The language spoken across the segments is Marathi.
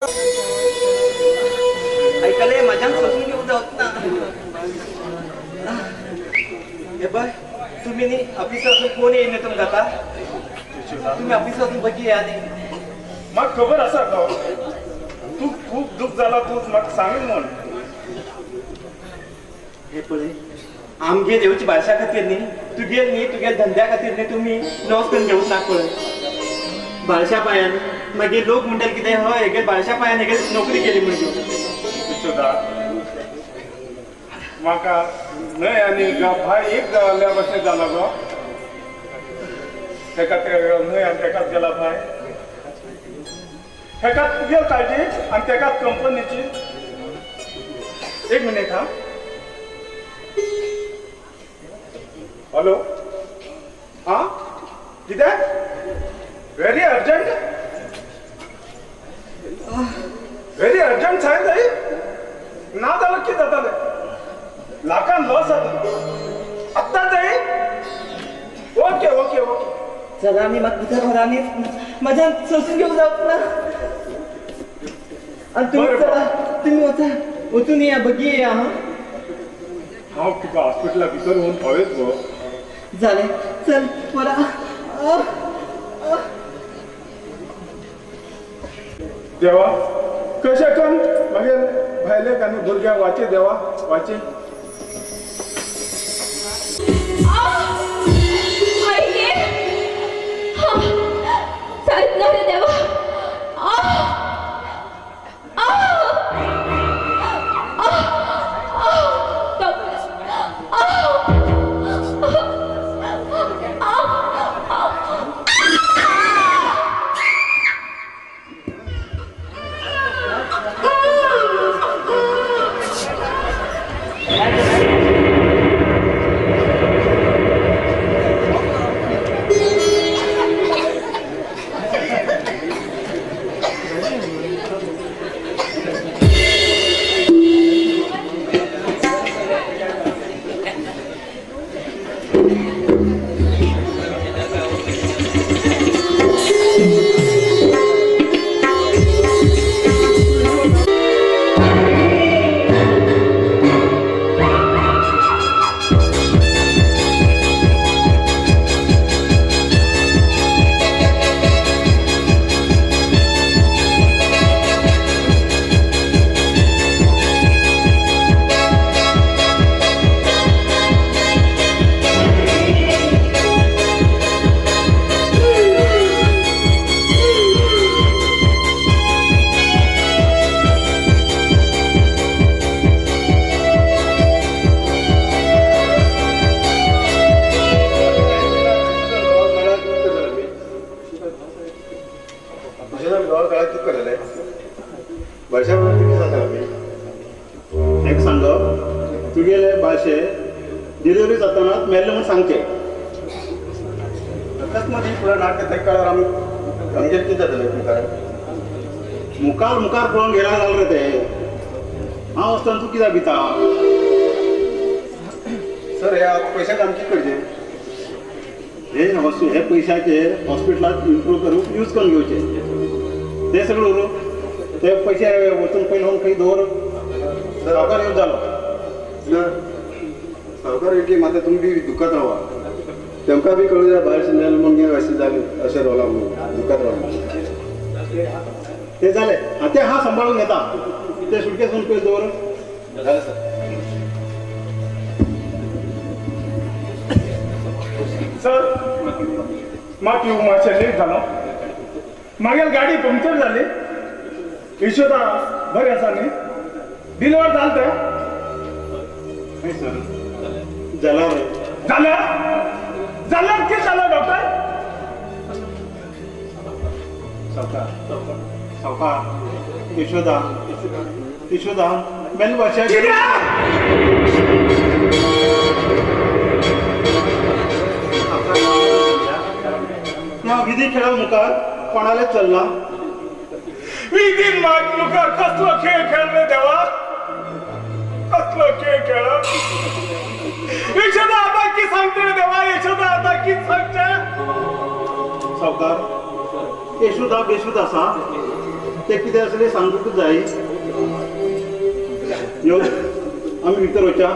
ऐकले मजाक सोसून घेऊन जात ना. हे बघ तुम्ही नी ऑफिसातून फोन येईन तुमका आता तुम्ही ऑफिसातून बघी या नी मग खबर असा का तू खूप दुःख झाला तू मग सांगेन म्हण हे पळय आमगे देवची भाषा खातीर न्ही तुगेल धंद्या खातीर न्ही तुम्ही लॉस करून घेऊच नाक पळय बाळशा पायान मागीर लोक म्हणटात कितें हय हेगे बाळशा पायान हेगे नोकरी केली म्हणजे सुद्धा म्हाका न्हय आनी भाय एक जाल्या भशेन जाला गो तेका न्हय आनी तेकाच गेला भाय तेकाच तुगेल काळजी आनी तेकाच कंपनीची एक मिनिट हा हॅलो हा कितें व्हेरी अर्जंट साहेब जाय ना जाल्यार कितें जातालें लाखान लॉस जाता आत्तां जाय ओके ओके ओके चला आम्ही मग तुझ्या घराने माझ्या सोसून घेऊन जाऊ ना आणि तुम्ही चला तुम्ही वचून या बघी या हा हांव तुका हॉस्पिटला भितर व्हरून पळयत गो झाले चल परा देवा कशें करून मागीर भायले आनी भुरग्यांक वाचे देवा वाचे एक सांग तुगेले भाशे डिलिव्हरी जातानाच मेल्ले म्हणून सांगचे अकस्मात फुडें नाट्य तेका कळ्यार आमगेर कितें जातलें मुखार पळोवन गेला जाल रे ते हांव आसतना तूं कित्याक भिता सर हे पयशांक आमी कितें करचें हे पयशाचे हॉस्पिटलांत इम्प्रूव करूंक यूज करून घेवचे ते सगळें उरूं ते पयशे वचून पयलीं व्हरून खंय दवर सावकार यूज जालो सावकार इतली मात्र तुम्ही बी दुखत राहा तेमकां बी कळू जाय भायर सिंगल म्हणून अशें जालें अशें रोला म्हणून दुखत राहा ते जालें ते हांव सांबाळून घेता ते सुटकेसून पयलीं दवर जालें सर सर म्हाका येवंक मातशें लेट जालो मागीर गाडी पंक्चर जाली यशोदा बरें आसा न्ही डिलिव्हर जालें तें नाही सर जाल्यार जाल्यार कितें जालें डॉक्टर सावकार यशोदा मेल भाशा ह्या विधी खेळा मुखार कोणाले चल्ला विधीन मुखार कसलो खेळ खेळले देवा कसलो खेळ खेळ यशोदा आता की सांगते देवा यशोदा आता की सांगते सावकार यशोदा बेशुद्ध आसा ते कितें आसलें सांगूंकूच जाय यो आमी भितर वयच्या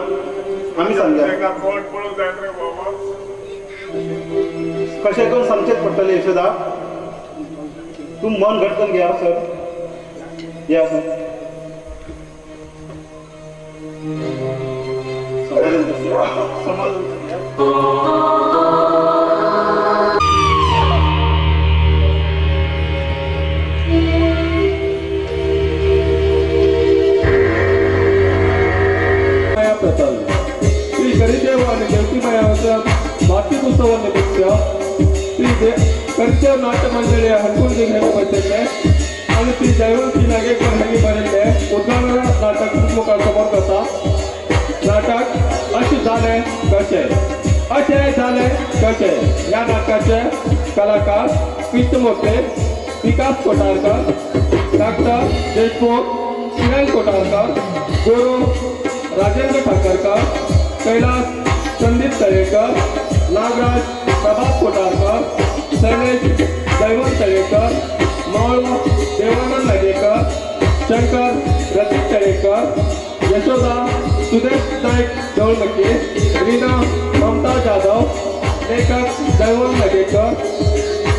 आमी सांगया ताका कोण पळोवंक जाय रे बाबा कशें करून सांगचेच पडटलें यशोदा तूं मन घट करून घे सर या सर प्रथम श्री करिदेव आणि देवकी मायाच्या वार्षिक उत्सवानिमित्त श्री करिदेव नाट्य मंडळी हणकुंडी घेऊन बसले आणि श्री जयवंती नागेकर यांनी बरयले उद्गार नाटक मुखार समोर करता नाटक अशें जालें कशें या नाटकाचे कलाकार कृष्णमूर्ती विकास कोटारकर डॉक्टर देशमुख किरण कोटारकर गुरु राजेंद्र ठाकरकर कैलास संदीप तळेकर नागराज प्रभात कोटारकर शैलेश दैवत तळेकर मौळ देवानंद नगेकर शंकर रतीश तळेकर यशोदा सुदेश नाईक जवळमकी रीना ममता जाधव लेखक दैवत नगेकर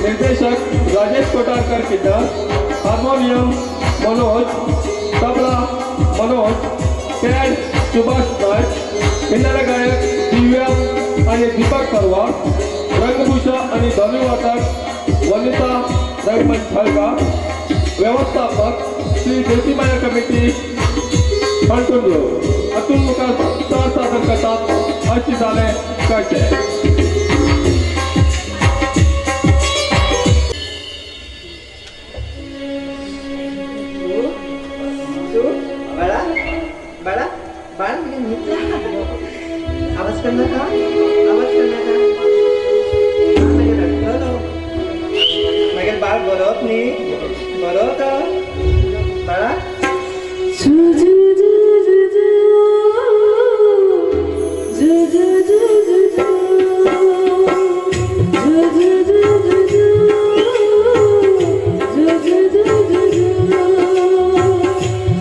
निर्देशक राजेश कोटारकर किन्नर हार्मोनियम मनोज तबला मनोज पॅड सुभाष नाईक किन्नर गायक दिव्या आणि दीपक परवा रंगभूषण आणि धनी वादक वनिता रंगमंच हलका व्यवस्थापक श्री ज्योतिमाया कमिटी हणकुंडलो अतुल मुखार स्टार सादर करतात अशी झाले कशें बाळा बाळा बाळ आवाज कर नका मागीर बाळ बरोत न्ही बरोत बाळा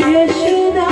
यशोदा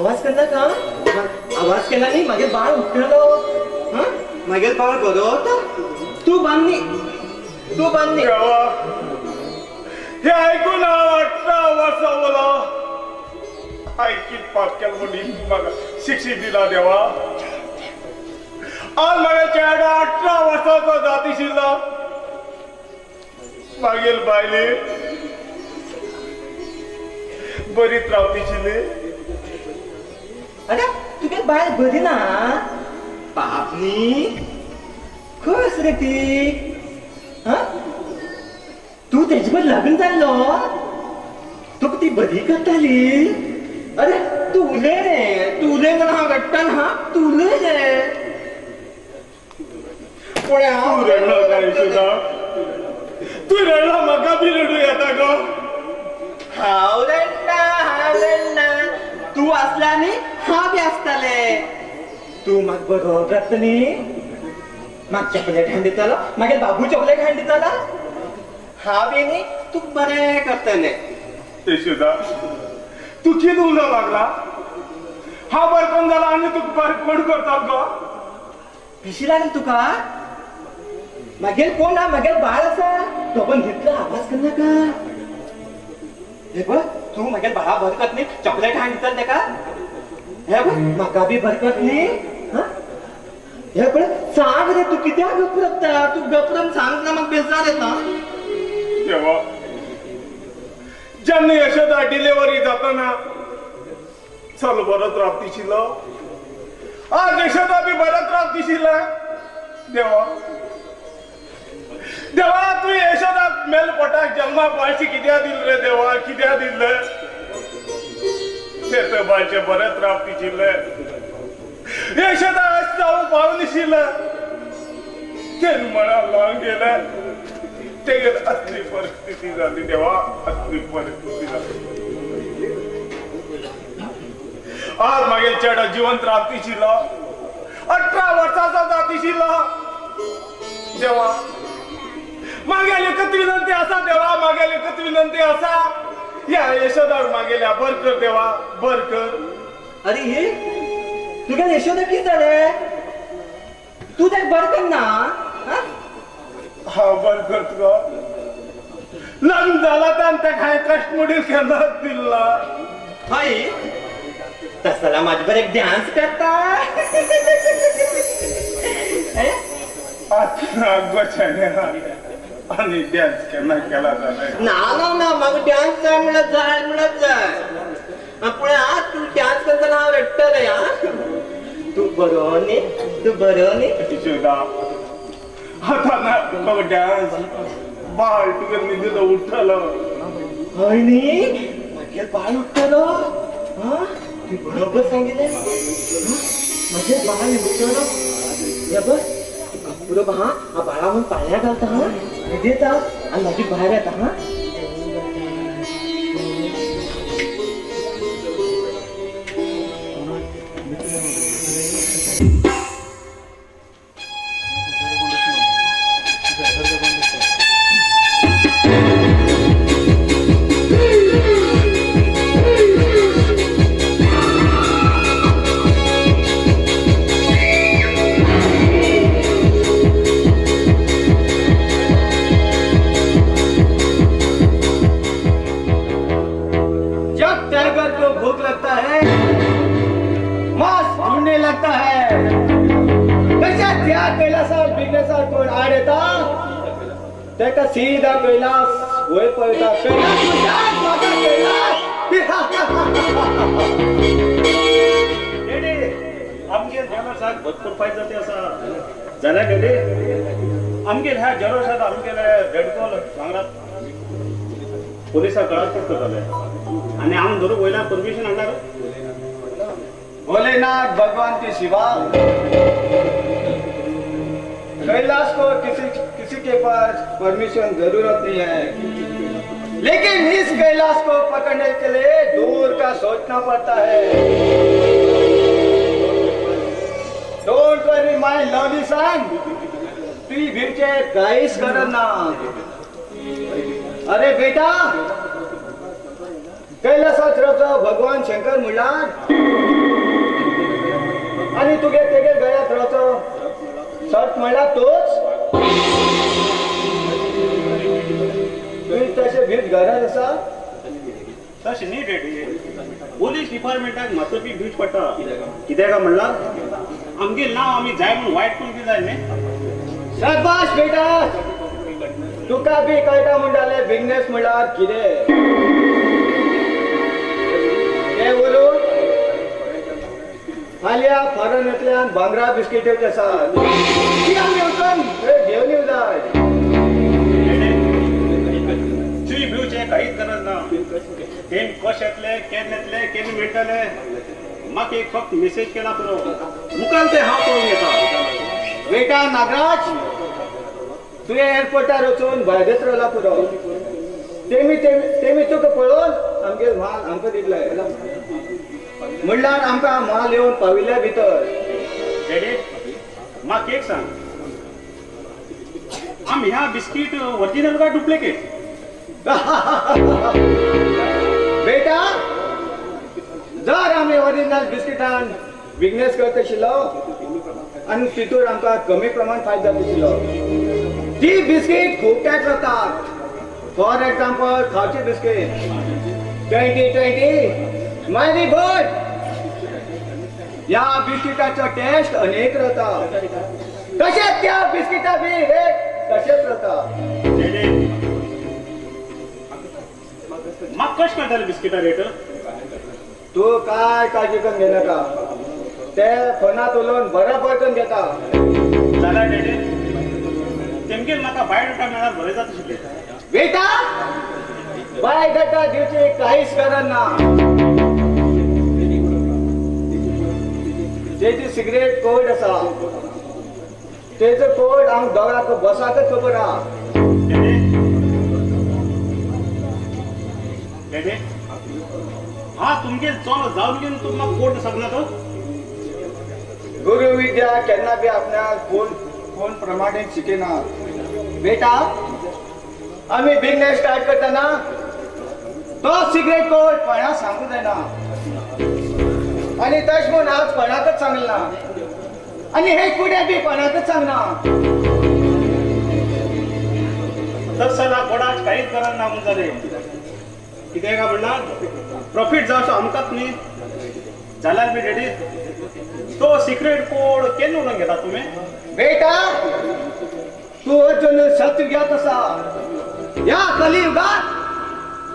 आवाज केला का आवाज केला नाही मागे बाळ उठलो हा मागे बाळ बरं होत तू बांधणी देवा हे ऐकून 18 वर्षा मला ऐकीत पाक्याल मुली मग शिक्षित दिला देवा आज माझ्या चेहरा 18 वर्षाचा जाती शिरला मागील बायले बरीच रावती शिरले अरे तुझ्या बाळ बरी ना पापनी खस रे ती हा तू त्याच्यावर लग्न झालो तू ती बरी करताली अरे तुले म्हणा हा गट्टन हा तुले रे तू रडला का यशोदा तू रडला मका बी रडू येता ग हाव रडना तू असल्याने हा बी असताले तू मग बरोबर रत्नी मग चॉकलेट हांडी चाला मागे बाबू चॉकलेट हांडी चाला हा बी नी तू बरे करतले यशोदा तू किती उलटा लागला हा बरकन झाला आणि तू कोण करतात ग पिशी लागेल तुका मागेल कोण ना मागेल बाळ असा तो पण घेतला आवाज कर का हे बघ तू मागेल बाळा भरकत नाही चॉकलेट हांडी ते का हे बघ माका बी भरकत नाही हा हे बघ सांग रे तू किती गपरता तू गपरम सांग ना मग बेजार येत ना तेव्हा ज्यांनी यशोदा डिलेव्हरी जाताना चल बरत राबतीशील आज यशोदा बी बरत राबतीशील देवा देवा तू यशोदा मेल पोटाक जन्मा बाळशी कित्या दिल रे देवा कित्या दिल ते बाळचे बरत राबतीशील यशोदा आज जाऊ पावनीशील ते म्हणा लावून गेलं ते असली परिस्थिती झाली देवा असली परिस्थिती झाली आज मागेल चेडा जिवंत राबतीशील 18 वर्षाचा जातीशील देवा मागेल एकच विनंती असा देवा मागेल एकच विनंती असा या यशोदा मागेल्या बर कर देवा बर कर अरे हे तुझ्या यशोदा किती झाले तू ते बरकन ना हा हा बर कर तुला लग्न झाला तर त्या काय कष्ट मोडील केला दिला हाय तसला माझ्यावर एक डान्स करता आणि डॅन्स केला ना मग डान्स म्हणत जाय पुढे आज तू डान्स करताना हा रट्टल या तू बरोबर ने यशोदा आता ना मग डॅन्स बाळ तुझ्या निधीला उठलं मागे बाळ उठलो हा तू बरोबर सांगितलं माझे बाळ उठलो या बघ पुढं पहा हा बाळा म्हणून पाळण्यात घालता हा देता आणि माझी बाहेर येता हा सीधा कैलास वय पळता आमगे ध्यानात भरपूर पाहिजे ते असा झाल्या गेले आमगे ह्या जरोशात आमगेले धेडकोल सांगरात पोलिसा कळत पडतो झाले आणि आम धरू वयला परमिशन आणणार भोलेनाथ भगवान के सिवा कैलाश को किसी के पास परमिशन जरूरत नहीं है, लेकिन इस कैलाश को पकड़ने के लिए दूर का सोचना पड़ता है। डोंट वरी माय लवली सन, तू भिरचे काहीच करत ना। अरे बेटा कैलासात रावचो भगवान शंकर म्हणल्यार आणि तुगे तेगे गळ्यात रावचो सर्त म्हणल्यार तोच. तुवें तशें भीत घरात आसा. तशें न्ही डेडी. पोलीस डिपार्टमेंटाक मातूरपी भिवच पडटा. कित्याक म्हणल्यार आमगे नांव आमी जाय म्हूण वायट करून दिवं जाय न्ही. शाबाश बेटा. तुका बी कळटा म्हणटाले बिझनेस म्हणल्यार कितें ते व्हरून फाल्यां फॉरेनांतल्यान भांगरा बिस्किट येवचे आसात. ती आमी वचून घेवन येवं जाय. तुवें भिवचे कांयच गरज ना. तें कशें येतले केन्ना येतले केन्ना मेळटले म्हाका एक फक्त मेसेज केला पुरो. मुखार ते हांव पळोवन घेता. बेटा नागराज, तुवें एअरपोर्टार वचून भायगेत रावला पुरो. तेमी तुका पळोवन आमगे म्हाल आमकां दितले. म्हणल्यार आमकां म्हाल येवन पाविल्ल्या भितर. डेडी म्हाका एक सांग. आमी ह्या बिस्कीट ओरिजिनल काय डुप्लिकेट? बेटा, जर आमी ओरिजिनल बिस्किटान बिझनेस करत आशिल्लो आनी तितून आमकां कमी प्रमाण फायदो जाता आशिल्लो. ती बिस्कीट खूब टायप जातात. फॉर एग्जाम्पल खावची बिस्कीट 2020 मायरी गुड. ह्या बिस्किटाचो टेस्ट अनेक रावता. तशेंच त्या बिस्किटा बी रेट तशेंच रावता. डेडी म्हाका कशें कळटलें बिस्किटा रेट? तू काय काळजी करून घेनाका. ते फोनात उलोवन बरोबर करून घेता. जाल्यार डेडी तेमगेर म्हाका बायोडाटा मेळ्यार बरें जाता आशिल्लें. बेटा, बायोडाटा दिवची काहीच गरज ना. तेजी सिगरेट कोड आसा. तेजो कोड हांव दोगांक बसाकच खबर आहा. डेडी हा तुमगे चलो जावन घेवन तूं म्हाका कोड सांगना तो. गुरु विद्या केन्ना बी आपणाक कोण प्रमाणें शिकयना. बेटा, आमी बिझनेस स्टार्ट करतना तो सिगरेट कोड कोणाक सांगूंक जायना. आनी तशें म्हूण हांव कोणाकच सांगलें ना. आनी हे फुडें बी कोणाकच सांगना. तर सला कोणाक कांयच गरज ना म्हूण जालें. कित्याक काय म्हणल्यार प्रॉफिट जावचो आमकांच न्ही. जाल्यार बी डेडी तो सिक्रेट कोड केन्ना उडोवन घेता तुमी? बेटा, तू अजून सत्युगात आसा. ह्या कलियुगात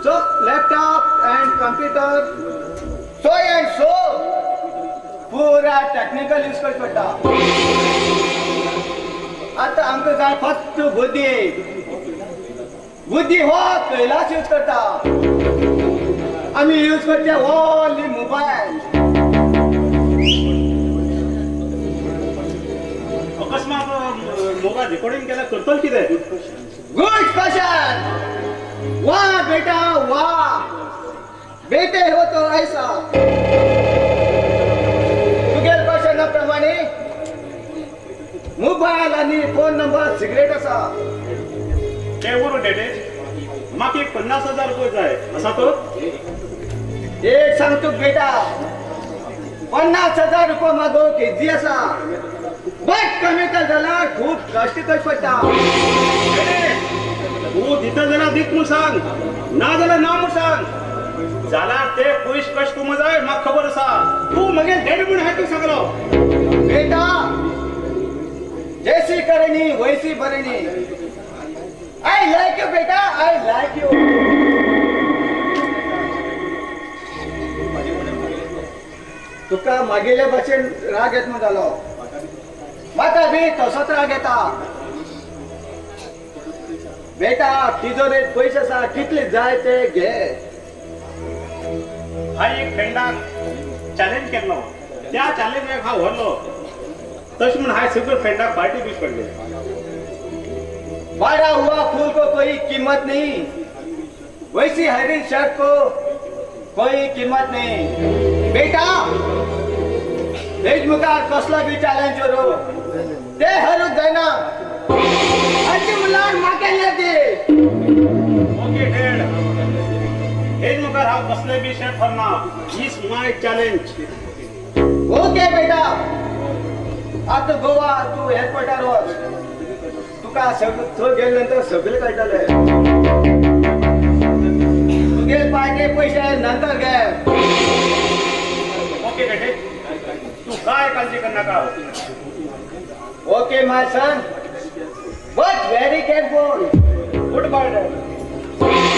so laptop and computer so and so पुरा टेक्निकल यूज करचो पडटा. आतां आमकां जाय फक्त बुद्धी. बुद्धी हो कैलास यूज करता. आमी यूज करचे ओनली मोबायल. अकस्मात मोबायल रेकॉर्डिंग केल्यार करतलो कितें? Good question. वाह बेटा वाह. बेटे हो तो ऐसा. तुगेल क्वेश्चना प्रमाणे मोबायल आणि फोन नंबर सिक्रेट आसा. ते बरोबर डेडी म्हाका एक 50,000 रुपये जाय आसा तो. एक सांगतो बेटा, 50,000 रुपये मागोवंक इजी आसा. बट कमी कर जाल्यार खूब कश्ट करचे पडटा. तूं दिता जाल्यार दीत म्हूण सांग, ना जाल्यार ना म्हूण सांग. जाल्यार ते पयशे कशें कमोवंक जाय म्हाका खबर आसा. तूं म्हगे डेडी म्हूण हातूंक सांगलो. बेटा, जैसी करणी वैसी भरणी. I like you बेटा, I like you. तुका मागेल्या भाशेन राग येत म्हणून जालो. म्हाका बी तसोच राग येता. बेटा, तिजोरेत पयशे आसा, कितले जाय ते घे. हांवें एक फ्रेंडाक चॅलेंज केल्लो. त्या चॅलेंजाक हांव व्हरलो. तशें म्हूण हांवें सगळ्या फ्रेंडाक पार्टी दिवची पडली. बारा हुआ फूल को कोई कीमत नहीं, वैसी हरी शर्ट को कोई कीमत नहीं. बेटा, हेज मुखार कसलो बी चॅलेंज करो ते हरूच जायना. आनी मुलांक म्हाका दे. ओके डेड हेच मुखार हांव कसले बी शेट ठरना इज माय चॅलेंज. ओके बेटा आता गोवा तू एअरपोर्टार वच तुका थंय गेले नंतर सगळे कळटले. तुगे पायके पैसे नंतर घे. ओके बेटे तू काय काळजी कर नाका. Okay my son but very careful. Goodbye dad.